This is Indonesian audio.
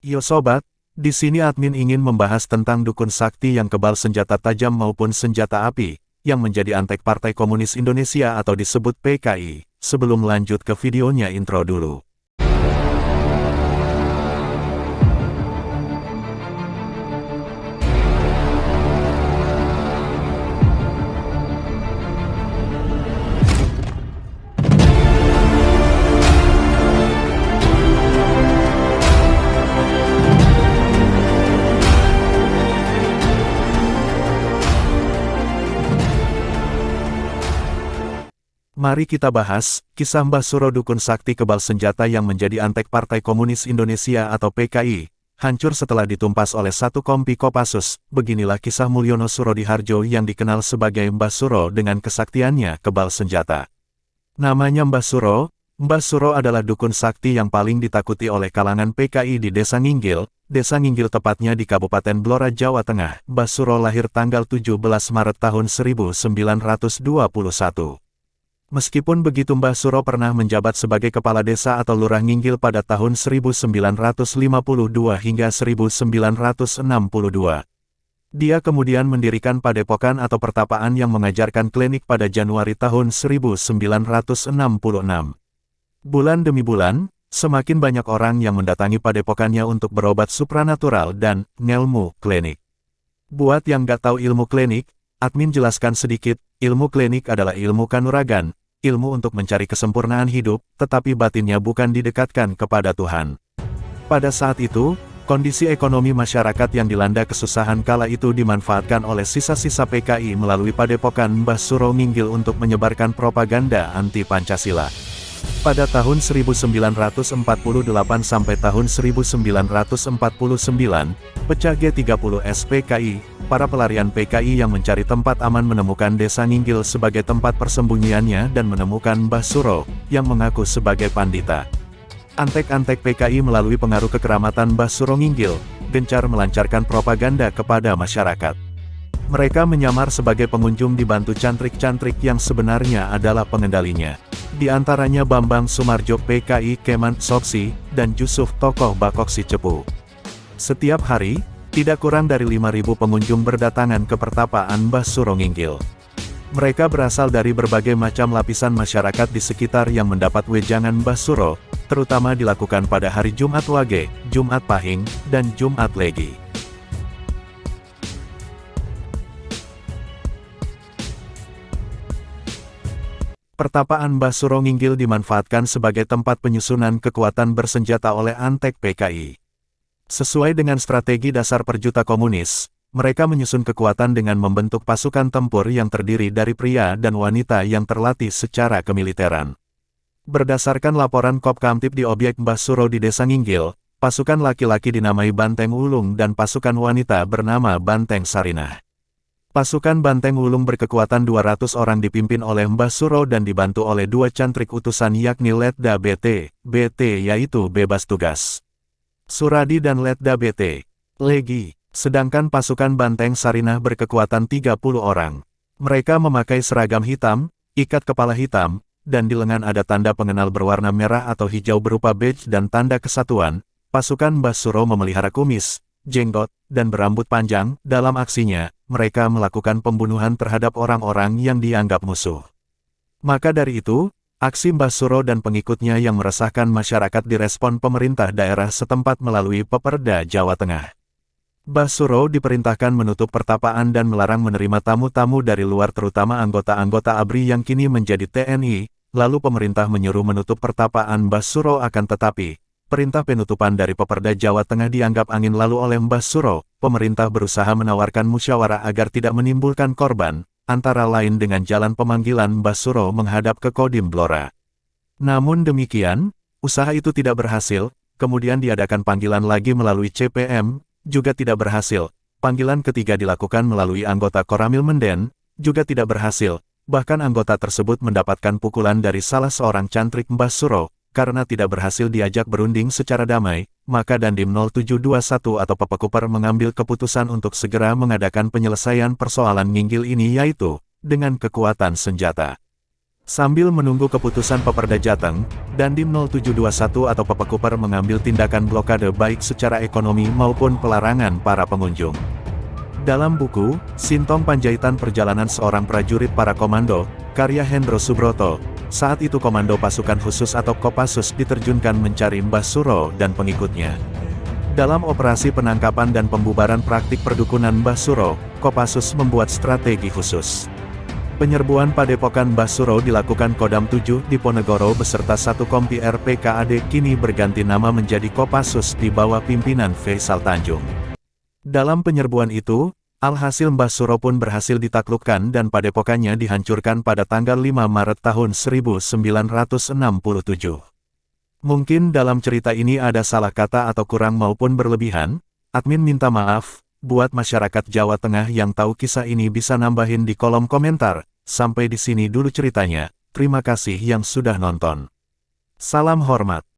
Yo sobat, di sini admin ingin membahas tentang dukun sakti yang kebal senjata tajam maupun senjata api, yang menjadi antek Partai Komunis Indonesia atau disebut PKI. Sebelum lanjut ke videonya, intro dulu. Mari kita bahas kisah Mbah Suro dukun sakti kebal senjata yang menjadi antek Partai Komunis Indonesia atau PKI, hancur setelah ditumpas oleh satu kompi Kopassus. Beginilah kisah Mulyono Surodiharjo yang dikenal sebagai Mbah Suro dengan kesaktiannya kebal senjata. Namanya Mbah Suro. Mbah Suro adalah dukun sakti yang paling ditakuti oleh kalangan PKI di Desa Nginggil. Desa Nginggil tepatnya di Kabupaten Blora, Jawa Tengah. Mbah Suro lahir tanggal 17 Maret tahun 1921. Meskipun begitu, Mbah Suro pernah menjabat sebagai kepala desa atau lurah Nginggil pada tahun 1952 hingga 1962. Dia kemudian mendirikan padepokan atau pertapaan yang mengajarkan klinik pada Januari tahun 1966. Bulan demi bulan, semakin banyak orang yang mendatangi padepokannya untuk berobat supranatural dan ngelmu klinik. Buat yang gak tahu ilmu klinik, admin jelaskan sedikit. Ilmu klinik adalah ilmu kanuragan, ilmu untuk mencari kesempurnaan hidup, tetapi batinnya bukan didekatkan kepada Tuhan. Pada saat itu, kondisi ekonomi masyarakat yang dilanda kesusahan kala itu dimanfaatkan oleh sisa-sisa PKI melalui padepokan Mbah Suro Nginggil untuk menyebarkan propaganda anti-Pancasila. Pada tahun 1948 sampai tahun 1949, pecah G30 SPKI, para pelarian PKI yang mencari tempat aman menemukan Desa Nginggil sebagai tempat persembunyiannya dan menemukan Mbah Suro, yang mengaku sebagai pandita. Antek-antek PKI melalui pengaruh kekeramatan Mbah Suro Nginggil, gencar melancarkan propaganda kepada masyarakat. Mereka menyamar sebagai pengunjung dibantu cantrik-cantrik yang sebenarnya adalah pengendalinya. Di antaranya Bambang Sumarjo PKI Keman Soksi, dan Yusuf tokoh Bakoksi Cepu. Setiap hari, tidak kurang dari 5.000 pengunjung berdatangan ke pertapaan Mbah Suro Nginggil. Mereka berasal dari berbagai macam lapisan masyarakat di sekitar yang mendapat wejangan Mbah Suro, terutama dilakukan pada hari Jumat Wage, Jumat Pahing, dan Jumat Legi. Pertapaan Mbah Suro Nginggil dimanfaatkan sebagai tempat penyusunan kekuatan bersenjata oleh antek PKI. Sesuai dengan strategi dasar perjuta komunis, mereka menyusun kekuatan dengan membentuk pasukan tempur yang terdiri dari pria dan wanita yang terlatih secara kemiliteran. Berdasarkan laporan Kopkamtib di objek Mbah Suro di Desa Nginggil, pasukan laki-laki dinamai Banteng Wulung dan pasukan wanita bernama Banteng Sarinah. Pasukan Banteng Wulung berkekuatan 200 orang dipimpin oleh Mbah Suro dan dibantu oleh dua cantrik utusan yakni Letda BT yaitu bebas tugas, Suradi dan Letda BT Legi. Sedangkan pasukan Banteng Sarinah berkekuatan 30 orang. Mereka memakai seragam hitam, ikat kepala hitam, dan di lengan ada tanda pengenal berwarna merah atau hijau berupa badge dan tanda kesatuan. Pasukan Mbah Suro memelihara kumis, jenggot, dan berambut panjang. Dalam aksinya, mereka melakukan pembunuhan terhadap orang-orang yang dianggap musuh. Maka dari itu, aksi Mbah Suro dan pengikutnya yang meresahkan masyarakat direspon pemerintah daerah setempat melalui Peperda Jawa Tengah. Mbah Suro diperintahkan menutup pertapaan dan melarang menerima tamu-tamu dari luar, terutama anggota-anggota ABRI yang kini menjadi TNI. Lalu pemerintah menyuruh menutup pertapaan Mbah Suro, akan tetapi perintah penutupan dari Peperda Jawa Tengah dianggap angin lalu oleh Mbah Suro. Pemerintah berusaha menawarkan musyawarah agar tidak menimbulkan korban, antara lain dengan jalan pemanggilan Mbah Suro menghadap ke Kodim Blora. Namun demikian, usaha itu tidak berhasil. Kemudian diadakan panggilan lagi melalui CPM, juga tidak berhasil. Panggilan ketiga dilakukan melalui anggota Koramil Menden, juga tidak berhasil. Bahkan anggota tersebut mendapatkan pukulan dari salah seorang cantrik Mbah Suro. Karena tidak berhasil diajak berunding secara damai, maka Dandim 0721 atau Pepekuper mengambil keputusan untuk segera mengadakan penyelesaian persoalan Nginggil ini, yaitu dengan kekuatan senjata. Sambil menunggu keputusan Peperda Jateng, Dandim 0721 atau Pepekuper mengambil tindakan blokade baik secara ekonomi maupun pelarangan para pengunjung. Dalam buku, Sintong Panjaitan Perjalanan Seorang Prajurit Para Komando, karya Hendro Subroto, saat itu Komando Pasukan Khusus atau Kopassus diterjunkan mencari Mbah Suro dan pengikutnya. Dalam operasi penangkapan dan pembubaran praktik perdukunan Mbah Suro, Kopassus membuat strategi khusus. Penyerbuan Padepokan Mbah Suro dilakukan Kodam 7 Diponegoro beserta satu kompi RPKAD kini berganti nama menjadi Kopassus di bawah pimpinan Faisal Tanjung. Dalam penyerbuan itu, alhasil Mbah Suro pun berhasil ditaklukkan dan padepokannya dihancurkan pada tanggal 5 Maret tahun 1967. Mungkin dalam cerita ini ada salah kata atau kurang maupun berlebihan, admin minta maaf. Buat masyarakat Jawa Tengah yang tahu kisah ini bisa nambahin di kolom komentar. Sampai di sini dulu ceritanya. Terima kasih yang sudah nonton. Salam hormat.